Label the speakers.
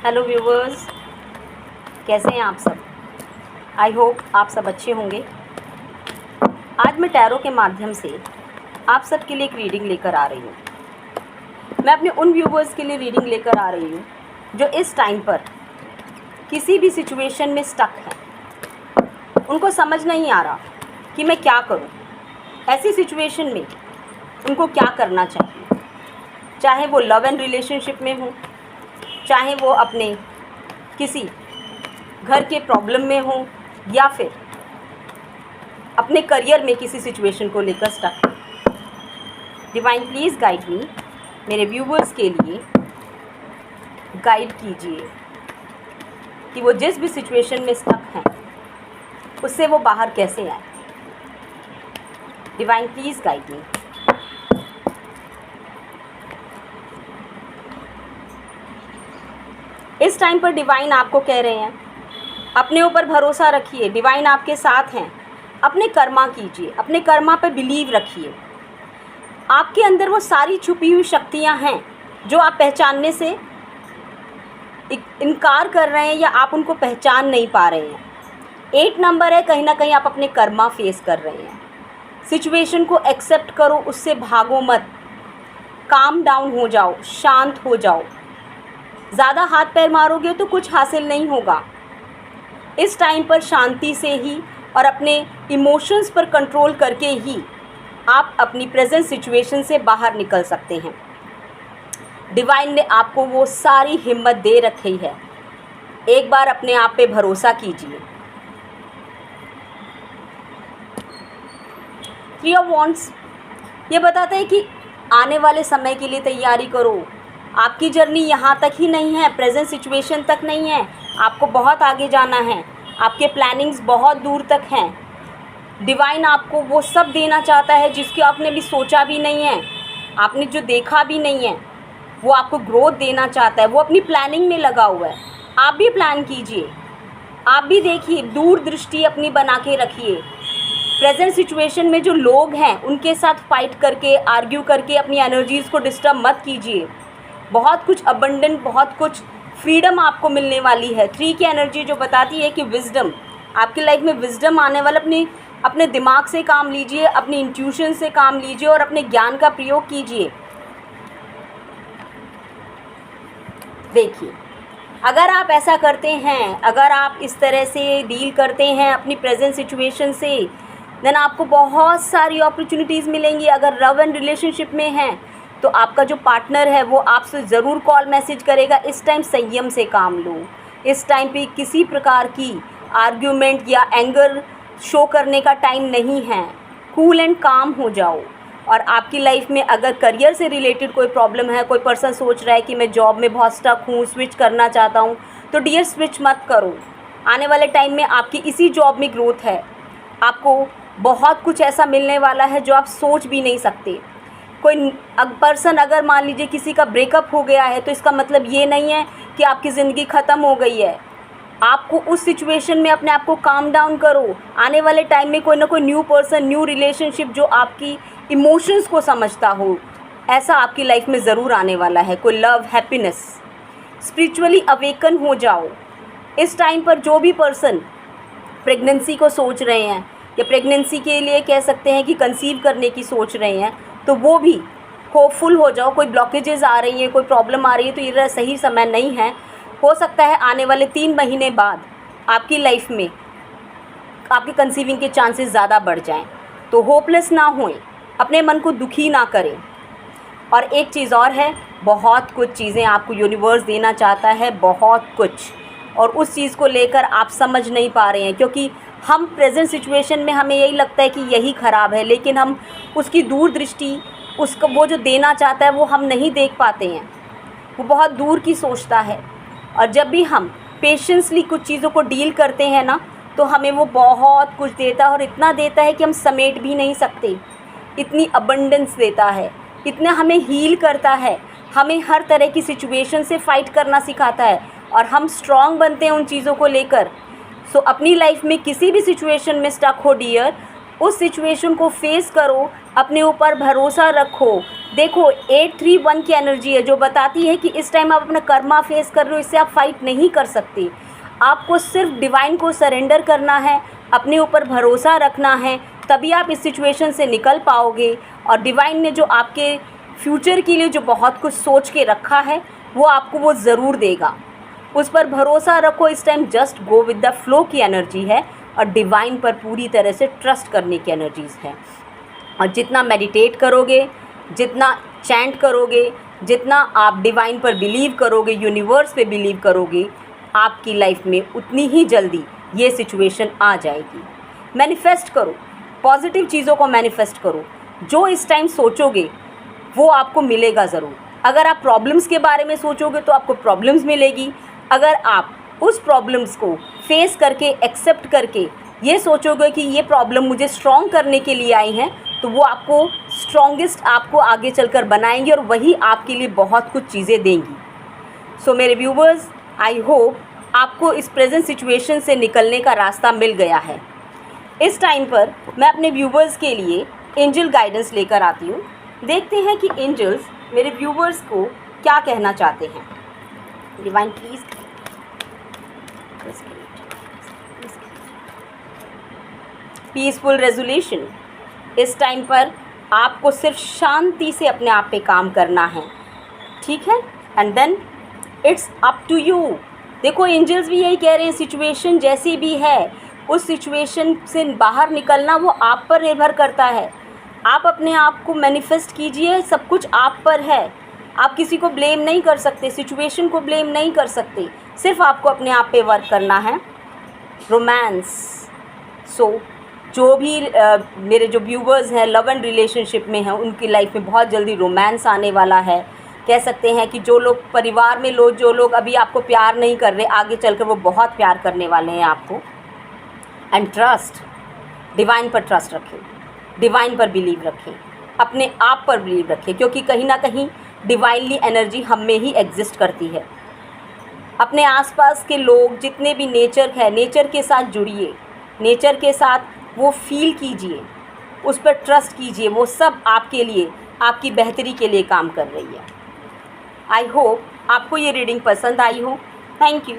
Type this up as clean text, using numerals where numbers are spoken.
Speaker 1: Hello viewers, कैसे हैं आप सब। आई होप आप सब अच्छे होंगे। आज मैं टैरो के माध्यम से आप सब के लिए एक रीडिंग लेकर आ रही हूँ। मैं अपने उन व्यूवर्स के लिए रीडिंग लेकर आ रही हूँ जो इस टाइम पर किसी भी सिचुएशन में स्टक हैं। उनको समझ नहीं आ रहा कि मैं क्या करूँ। ऐसी सिचुएशन में उनको क्या करना चाहिए, चाहे वो लव एंड रिलेशनशिप में हो, चाहे वो अपने किसी घर के प्रॉब्लम में हो, या फिर अपने करियर में किसी सिचुएशन को लेकर स्टक है। डिवाइन प्लीज़ गाइड मी, मेरे व्यूवर्स के लिए गाइड कीजिए कि वो जिस भी सिचुएशन में स्टक हैं उससे वो बाहर कैसे आए। Divine please guide me. इस टाइम पर डिवाइन आपको कह रहे हैं अपने ऊपर भरोसा रखिए, डिवाइन आपके साथ हैं। अपने कर्मा कीजिए, अपने कर्मा पर बिलीव रखिए। आपके अंदर वो सारी छुपी हुई शक्तियां हैं जो आप पहचानने से इनकार कर रहे हैं या आप उनको पहचान नहीं पा रहे हैं। 8 नंबर है, कहीं ना कहीं आप अपने कर्मा फेस कर रहे हैं। सिचुएशन को एक्सेप्ट करो, उससे भागो मत, काम डाउन हो जाओ, शांत हो जाओ। ज़्यादा हाथ पैर मारोगे तो कुछ हासिल नहीं होगा। इस टाइम पर शांति से ही और अपने इमोशंस पर कंट्रोल करके ही आप अपनी प्रेजेंट सिचुएशन से बाहर निकल सकते हैं। डिवाइन ने आपको वो सारी हिम्मत दे रखी है। एक बार अपने आप पे भरोसा कीजिए। 3 ऑफ वॉन्ड्स ये बताता है कि आने वाले समय के लिए तैयारी करो। आपकी जर्नी यहाँ तक ही नहीं है, प्रेजेंट सिचुएशन तक नहीं है, आपको बहुत आगे जाना है। आपके प्लानिंग्स बहुत दूर तक हैं। डिवाइन आपको वो सब देना चाहता है जिसकी आपने भी सोचा भी नहीं है, आपने जो देखा भी नहीं है, वो आपको ग्रोथ देना चाहता है। वो अपनी प्लानिंग में लगा हुआ है। आप भी प्लान कीजिए, आप भी देखिए, दूरदृष्टि अपनी बना के रखिए। प्रेजेंट सिचुएशन में जो लोग हैं उनके साथ फाइट करके, आर्ग्यू करके अपनी एनर्जीज़ को डिस्टर्ब मत कीजिए। बहुत कुछ अबंडेंट, बहुत कुछ फ्रीडम आपको मिलने वाली है। 3 की एनर्जी जो बताती है कि विजडम, आपकी लाइफ में विजडम आने वाला। अपने दिमाग से काम लीजिए, अपनी इंट्यूशन से काम लीजिए और अपने ज्ञान का प्रयोग कीजिए। देखिए, अगर आप ऐसा करते हैं, अगर आप इस तरह से डील करते हैं अपनी प्रेजेंट सिचुएशन से, देन आपको बहुत सारी अपॉर्चुनिटीज़ मिलेंगी। अगर लव एंड रिलेशनशिप में हैं तो आपका जो पार्टनर है वो आपसे ज़रूर कॉल मैसेज करेगा। इस टाइम संयम से काम लो। इस टाइम पे किसी प्रकार की आर्ग्यूमेंट या एंगर शो करने का टाइम नहीं है। कूल एंड काम हो जाओ। और आपकी लाइफ में अगर करियर से रिलेटेड कोई प्रॉब्लम है, कोई पर्सन सोच रहा है कि मैं जॉब में बहुत स्टक हूँ, स्विच करना चाहता हूँ, तो डियर स्विच मत करो। आने वाले टाइम में आपकी इसी जॉब में ग्रोथ है। आपको बहुत कुछ ऐसा मिलने वाला है जो आप सोच भी नहीं सकते। कोई पर्सन अगर मान लीजिए किसी का ब्रेकअप हो गया है तो इसका मतलब ये नहीं है कि आपकी ज़िंदगी ख़त्म हो गई है। आपको उस सिचुएशन में अपने आप को काम डाउन करो। आने वाले टाइम में कोई ना कोई न्यू पर्सन, न्यू रिलेशनशिप जो आपकी इमोशंस को समझता हो, ऐसा आपकी लाइफ में ज़रूर आने वाला है। कोई लव, हैप्पीनेस, स्पिरिचुअली अवेकन हो जाओ। इस टाइम पर जो भी पर्सन प्रेगनेंसी को सोच रहे हैं या प्रेगनेंसी के लिए कह सकते हैं कि कंसीव करने की सोच रहे हैं, तो वो भी होपफुल हो जाओ। कोई ब्लॉकेजेस आ रही हैं, कोई प्रॉब्लम आ रही है तो ये सही समय नहीं है। हो सकता है आने वाले 3 महीने बाद आपकी लाइफ में आपके कंसीविंग के चांसेस ज़्यादा बढ़ जाएं। तो होपलेस ना होएं, अपने मन को दुखी ना करें। और एक चीज़ और है, बहुत कुछ चीज़ें आपको यूनिवर्स देना चाहता है, बहुत कुछ, और उस चीज़ को लेकर आप समझ नहीं पा रहे हैं। क्योंकि हम प्रेजेंट सिचुएशन में हमें यही लगता है कि यही ख़राब है, लेकिन हम उसकी दूरदृष्टि, उसको वो जो देना चाहता है वो हम नहीं देख पाते हैं। वो बहुत दूर की सोचता है। और जब भी हम पेशेंसली कुछ चीज़ों को डील करते हैं ना, तो हमें वो बहुत कुछ देता है, और इतना देता है कि हम समेट भी नहीं सकते। इतनी अबंडेंस देता है, इतना हमें हील करता है, हमें हर तरह की सिचुएशन से फ़ाइट करना सिखाता है, और हम स्ट्रॉन्ग बनते हैं उन चीज़ों को लेकर। सो अपनी लाइफ में किसी भी सिचुएशन में स्टक हो डियर, उस सिचुएशन को फेस करो, अपने ऊपर भरोसा रखो। देखो 831 की एनर्जी है जो बताती है कि इस टाइम आप अपना कर्मा फेस कर रहे हो, इससे आप फाइट नहीं कर सकते। आपको सिर्फ डिवाइन को सरेंडर करना है, अपने ऊपर भरोसा रखना है, तभी आप इस सिचुएशन से निकल पाओगे। और डिवाइन ने जो आपके फ्यूचर के लिए जो बहुत कुछ सोच के रखा है वो आपको वो ज़रूर देगा। उस पर भरोसा रखो। इस time just go with the flow की एनर्जी है और डिवाइन पर पूरी तरह से ट्रस्ट करने की एनर्जीज़ है। और जितना मेडिटेट करोगे, जितना चैंट करोगे, जितना आप डिवाइन पर बिलीव करोगे, यूनिवर्स पे बिलीव करोगे, आपकी लाइफ में उतनी ही जल्दी ये सिचुएशन आ जाएगी। मैनिफेस्ट करो, पॉजिटिव चीज़ों को मैनिफेस्ट करो। जो इस टाइम सोचोगे वो आपको मिलेगा ज़रूर। अगर आप प्रॉब्लम्स के बारे में सोचोगे तो आपको प्रॉब्लम्स मिलेगी। अगर आप उस प्रॉब्लम्स को फेस करके, एक्सेप्ट करके ये सोचोगे कि ये प्रॉब्लम मुझे स्ट्रॉन्ग करने के लिए आई हैं, तो वो आपको स्ट्रॉन्गेस्ट आपको आगे चलकर बनाएंगी और वही आपके लिए बहुत कुछ चीज़ें देंगी। सो मेरे व्यूवर्स, आई होप आपको इस प्रेजेंट सिचुएशन से निकलने का रास्ता मिल गया है। इस टाइम पर मैं अपने व्यूवर्स के लिए एंजल गाइडेंस लेकर आती हूँ। देखते हैं कि एंजल्स मेरे व्यूवर्स को क्या कहना चाहते हैं। Divine please. Peaceful resolution. इस टाइम पर आपको सिर्फ शांति से अपने आप पे काम करना है, ठीक है? And then it's up to you. देखो एंजल्स भी यही कह रहे हैं, सिचुएशन जैसी भी है उस सिचुएशन से बाहर निकलना वो आप पर निर्भर करता है। आप अपने आप को मैनिफेस्ट कीजिए, सब कुछ आप पर है। आप किसी को ब्लेम नहीं कर सकते, सिचुएशन को ब्लेम नहीं कर सकते, सिर्फ आपको अपने आप पे वर्क करना है। रोमांस। सो जो भी मेरे जो व्यूवर्स हैं लव एंड रिलेशनशिप में हैं, उनकी लाइफ में बहुत जल्दी रोमांस आने वाला है। कह सकते हैं कि जो लोग परिवार में जो लोग अभी आपको प्यार नहीं कर रहे, आगे चलकर वो बहुत प्यार करने वाले हैं आपको। एंड ट्रस्ट, डिवाइन पर ट्रस्ट रखें, डिवाइन पर बिलीव रखें, अपने आप पर बिलीव रखें, क्योंकि कहीं ना कहीं डिवाइनली एनर्जी हम में ही एग्जिस्ट करती है। अपने आसपास के लोग जितने भी नेचर है, नेचर के साथ जुड़िए, नेचर के साथ वो फील कीजिए, उस पर ट्रस्ट कीजिए, वो सब आपके लिए, आपकी बेहतरी के लिए काम कर रही है। आई होप आपको ये रीडिंग पसंद आई हो। Thank you.